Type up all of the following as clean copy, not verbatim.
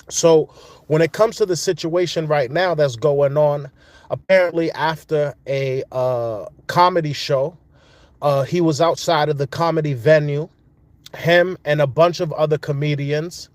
So when it comes to the situation right now that's going on, apparently after a comedy show, he was outside of the comedy venue, him and a bunch of other comedians,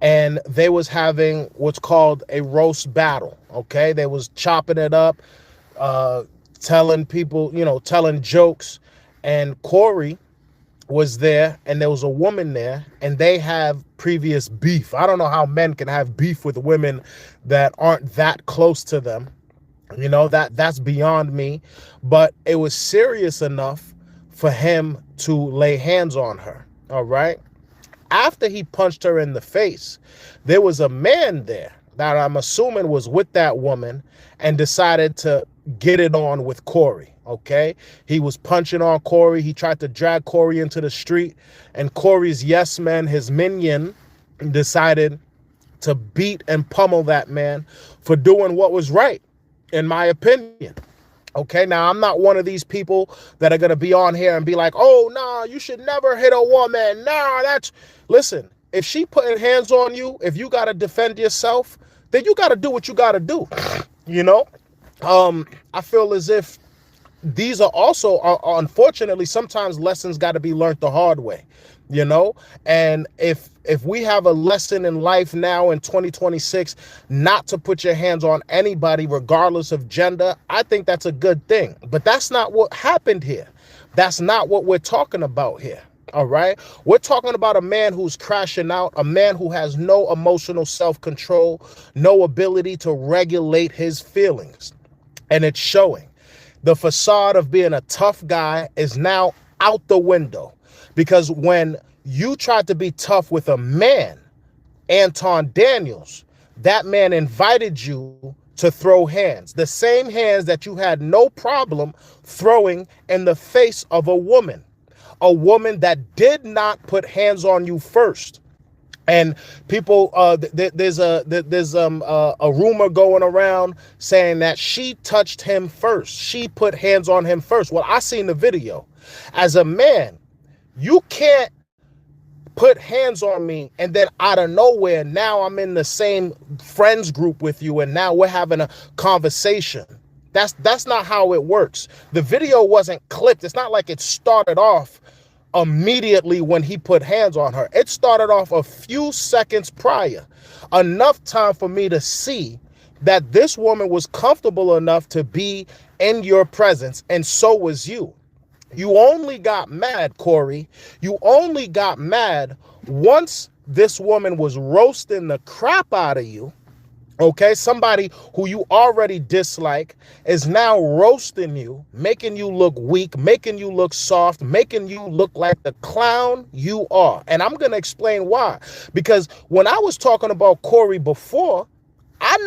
and they was having what's called a roast battle. Okay, they was chopping it up, uh, telling people, telling jokes, and Corey was there, and there was a woman there, and they have previous beef. I don't know how men can have beef with women that aren't that close to them. That's beyond me. But it was serious enough for him to lay hands on her. All right. After he punched her in the face, there was a man there that I'm assuming was with that woman and decided to get it on with Corey. Okay. He was punching on Corey. He tried to drag Corey into the street, and Corey's yes man, his minion, decided to beat and pummel that man for doing what was right, in my opinion. Okay, now I'm not one of these people that are going to be on here and be like, oh, nah, you should never hit a woman. Nah, listen, if she putting hands on you, if you got to defend yourself, then you got to do what you got to do. You know, I feel as if these are also, unfortunately, sometimes lessons got to be learned the hard way, and if we have a lesson in life now in 2026 not to put your hands on anybody regardless of gender, I think that's a good thing. But that's not what happened here. That's not what we're talking about here. All right, we're talking about a man who's crashing out, a man who has no emotional self-control, no ability to regulate his feelings, and it's showing. The facade of being a tough guy is now out the window, because when you tried to be tough with a man, Anton Daniels, that man invited you to throw hands, the same hands that you had no problem throwing in the face of a woman that did not put hands on you first. And people, there's a rumor going around saying that she touched him first. She put hands on him first. Well, I seen the video. As a man, you can't put hands on me and then out of nowhere, now I'm in the same friends group with you, and now we're having a conversation. That's not how it works. The video wasn't clipped. It's not like it started off immediately when he put hands on her. It started off a few seconds prior, enough time for me to see that this woman was comfortable enough to be in your presence, and so was you. You only got mad, Corey. You only got mad once this woman was roasting the crap out of you. Okay, somebody who you already dislike is now roasting you, making you look weak, making you look soft, making you look like the clown you are. And I'm going to explain why. Because when I was talking about Corey before, I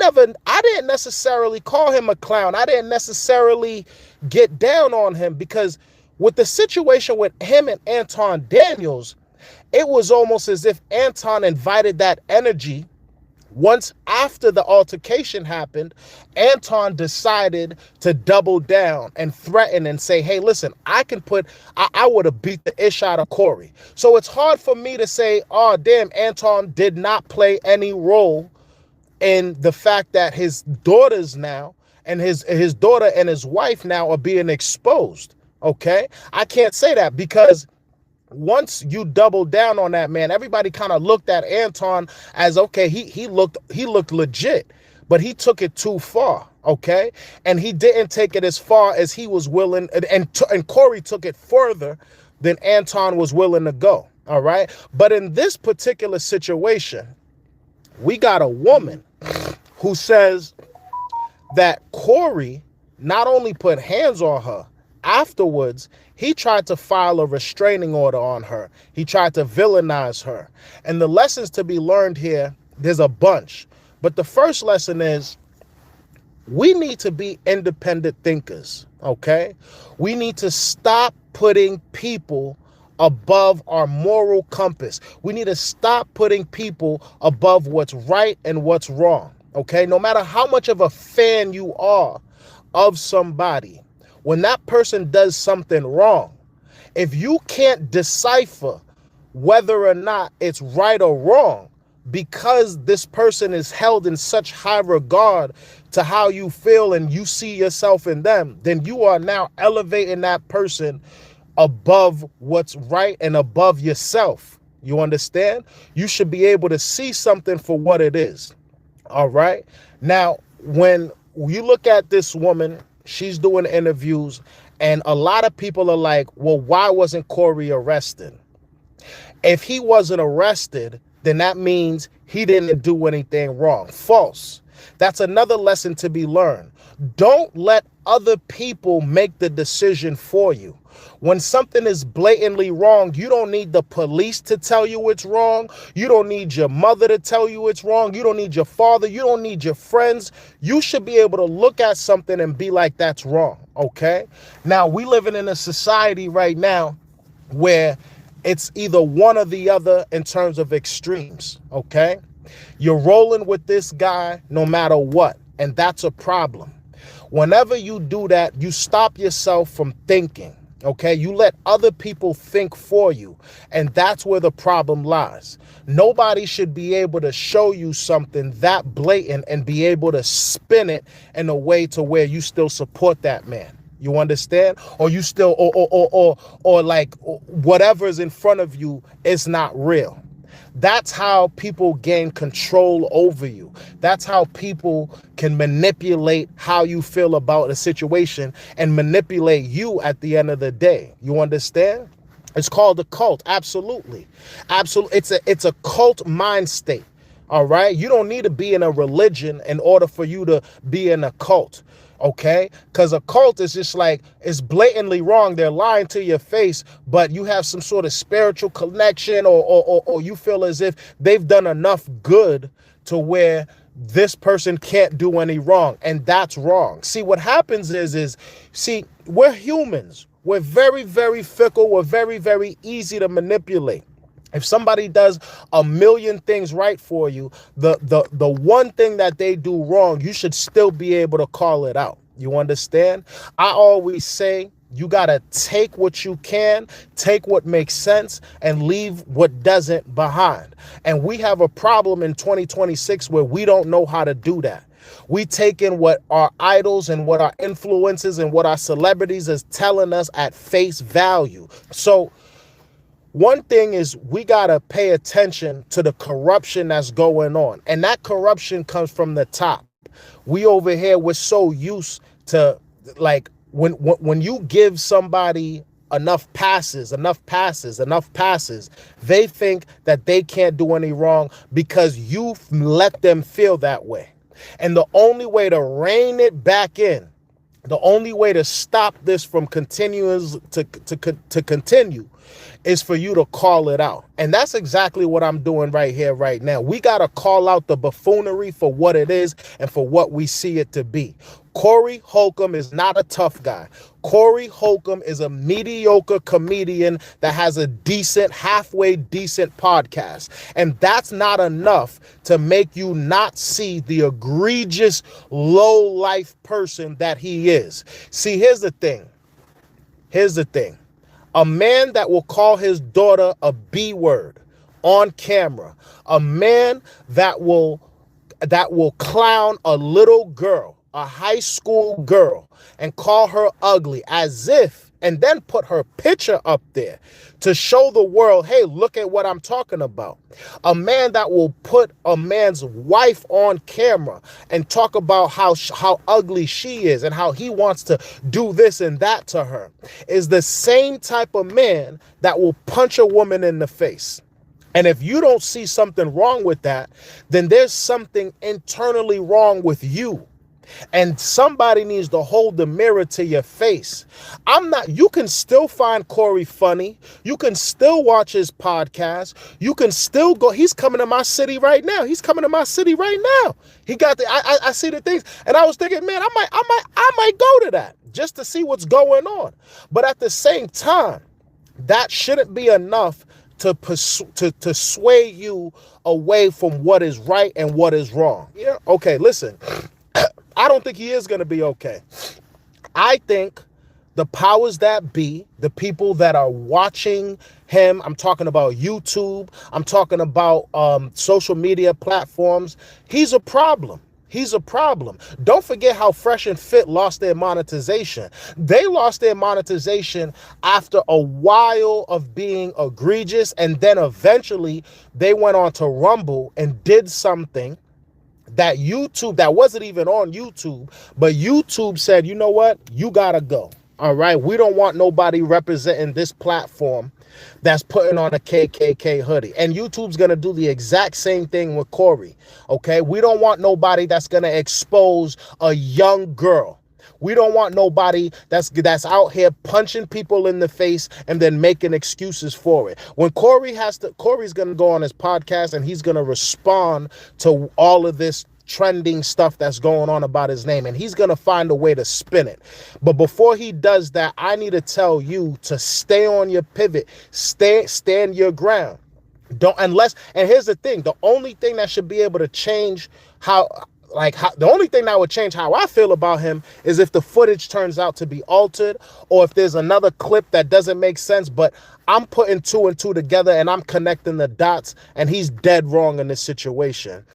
didn't necessarily call him a clown. I didn't necessarily get down on him, because with the situation with him and Anton Daniels, it was almost as if Anton invited that energy. Once after the altercation happened, Anton decided to double down and threaten and say, hey, listen, I would have beat the ish out of Corey. So it's hard for me to say, oh, damn, Anton did not play any role in the fact that his daughters now and his daughter and his wife now are being exposed. Okay, I can't say that, because once you double down on that man, everybody kind of looked at Anton as, okay, he looked legit, but he took it too far. Okay, and he didn't take it as far as he was willing, and Corey took it further than Anton was willing to go. All right, but in this particular situation, we got a woman who says that Corey not only put hands on her, afterwards, he tried to file a restraining order on her. He tried to villainize her. And the lessons to be learned here, there's a bunch. But the first lesson is, we need to be independent thinkers, okay? We need to stop putting people above our moral compass. We need to stop putting people above what's right and what's wrong, okay? No matter how much of a fan you are of somebody, when that person does something wrong, if you can't decipher whether or not it's right or wrong, because this person is held in such high regard to how you feel and you see yourself in them, then you are now elevating that person above what's right and above yourself. You understand? You should be able to see something for what it is. All right. Now, when you look at this woman, she's doing interviews, and a lot of people are like, well, why wasn't Corey arrested? If he wasn't arrested, then that means he didn't do anything wrong. False. That's another lesson to be learned. Don't let other people make the decision for you. When something is blatantly wrong, you don't need the police to tell you it's wrong. You don't need your mother to tell you it's wrong. You don't need your father. You don't need your friends. You should be able to look at something and be like, that's wrong. Okay? Now, we living in a society right now where it's either one or the other in terms of extremes. Okay? You're rolling with this guy no matter what. And that's a problem. Whenever you do that, you stop yourself from thinking. Okay, you let other people think for you, and that's where the problem lies. Nobody should be able to show you something that blatant and be able to spin it in a way to where you still support that man. You understand? Or you still, or like whatever is in front of you is not real. That's how people gain control over you. That's how people can manipulate how you feel about a situation and manipulate you at the end of the day. You understand? It's called a cult. Absolutely. Absolutely. It's a cult mind state. All right. You don't need to be in a religion in order for you to be in a cult. Okay, because a cult is just like, it's blatantly wrong. They're lying to your face, but you have some sort of spiritual connection, or you feel as if they've done enough good to where this person can't do any wrong. And that's wrong. See, what happens is we're humans. We're very, very fickle. We're very, very easy to manipulate. If somebody does a million things right for you, the one thing that they do wrong, you should still be able to call it out. You understand? I always say you got to take what you can, take what makes sense, and leave what doesn't behind. And we have a problem in 2026 where we don't know how to do that. We take in what our idols and what our influences and what our celebrities is telling us at face value. So one thing is, we got to pay attention to the corruption that's going on. And that corruption comes from the top. We over here, we're so used to, like, when you give somebody enough passes, they think that they can't do any wrong because you let them feel that way. And the only way to rein it back in, the only way to stop this from continuing to continue is for you to call it out. And that's exactly what I'm doing right here, right now. We got to call out the buffoonery for what it is and for what we see it to be. Corey Holcomb is not a tough guy. Corey Holcomb is a mediocre comedian that has a decent, halfway decent podcast. And that's not enough to make you not see the egregious, low-life person that he is. See, here's the thing. A man that will call his daughter a B word on camera, a man that will clown a little girl, a high school girl, and call her ugly as if, and then put her picture up there to show the world, hey, look at what I'm talking about. A man that will put a man's wife on camera and talk about how ugly she is and how he wants to do this and that to her is the same type of man that will punch a woman in the face. And if you don't see something wrong with that, then there's something internally wrong with you. And somebody needs to hold the mirror to your face. You can still find Corey funny. You can still watch his podcast. You can still go. He's coming to my city right now. He got I see the things. And I was thinking, man, I might go to that just to see what's going on. But at the same time, that shouldn't be enough to sway you away from what is right and what is wrong. Yeah. Okay, listen. I don't think he is going to be okay. I think the powers that be, the people that are watching him, I'm talking about YouTube, I'm talking about social media platforms, he's a problem. He's a problem. Don't forget how Fresh and Fit lost their monetization. They lost their monetization after a while of being egregious, and then eventually they went on to Rumble and did something that YouTube, that wasn't even on YouTube, but YouTube said, you know what, you gotta go. All right, we don't want nobody representing this platform that's putting on a KKK hoodie. And YouTube's gonna do the exact same thing with Corey. Okay, we don't want nobody that's gonna expose a young girl. We don't want nobody that's out here punching people in the face and then making excuses for it. When Corey's gonna go on his podcast and he's gonna respond to all of this trending stuff that's going on about his name, and he's gonna find a way to spin it. But before he does that, I need to tell you to stay on your pivot, stand your ground. And here's the thing, the only thing that should be able to change the only thing that would change how I feel about him is if the footage turns out to be altered, or if there's another clip that doesn't make sense, but I'm putting two and two together and I'm connecting the dots, and he's dead wrong in this situation.